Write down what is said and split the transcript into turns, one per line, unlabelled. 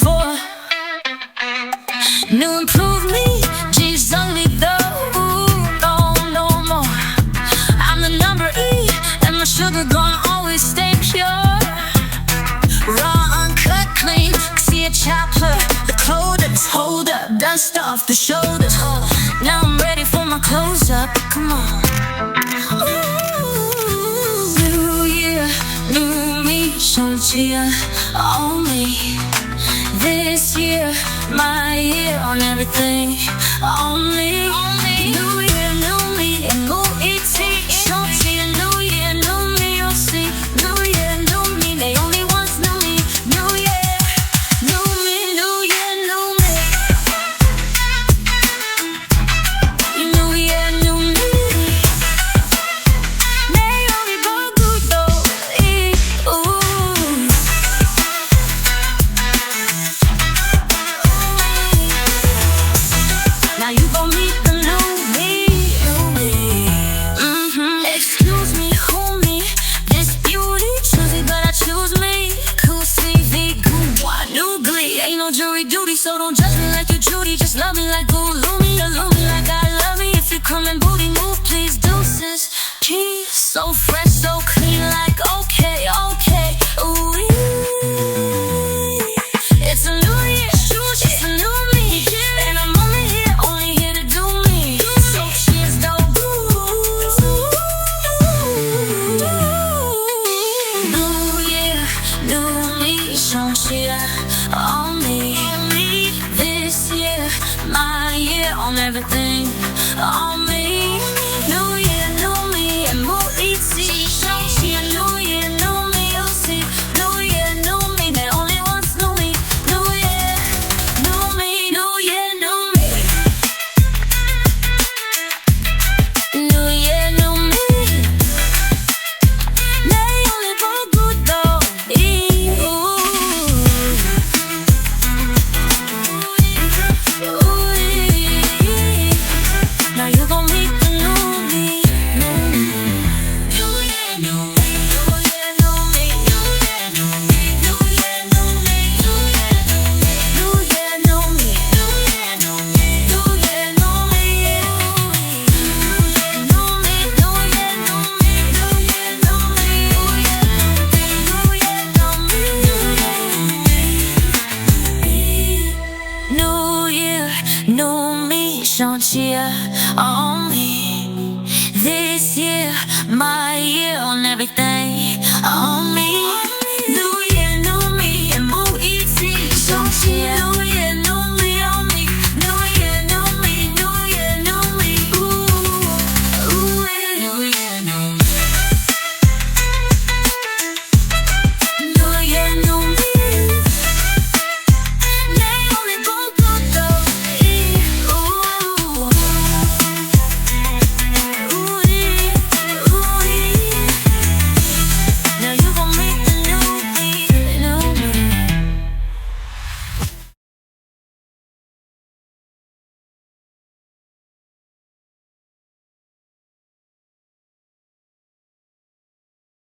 before. New improved me, G's ugly though. No more. I'm the number E, and my sugar gonna always stay pure. Raw, uncut, clean, see a chopper. The clothes, hold up, dust off the shoulders. Now I'm ready for my close-up, come on. Ooh, new year, new me, Tshiab on me. This year, my year on everything, on me. New year, new me, and new ET. Tshiab, new year, new me, you'll see. New year, new me, they only once knew me. New year, new me, new year, new me. New year, new me. They only go good though. Ooh. Now you gon' meet the new me. Excuse me, who me? This beauty, choosy, but I choose me. Cool CV, Qua Ntum Glee. Ain't no jury duty, so don't judge me like you Judy. Just love me like Goo, Lumi, or Lumi like I love me. If you come and booty move, please deuces. Cheese, so fresh, so clean, like okay. Ooh, it's a new year, it's a new me, and I'm only here to do me. So cheers, though. New year, new me, Tshiab on me. This year, my year on everything, on me. New year, new me, and more easy. Tshiab, new year, new me, you'll see. New year, new me, they only once knew me. New year, new me, new year, new me. New year, new me. They only go good though. Now you gon' meet the new me. New year, new me. New year, new me. New year, new me. New year, new me. New year, new me. New year, new me. New year, new me. New year, new me. New me. New year, new me. New year, new me. New year, new me. New year, new me, Tshiab on me. This year, my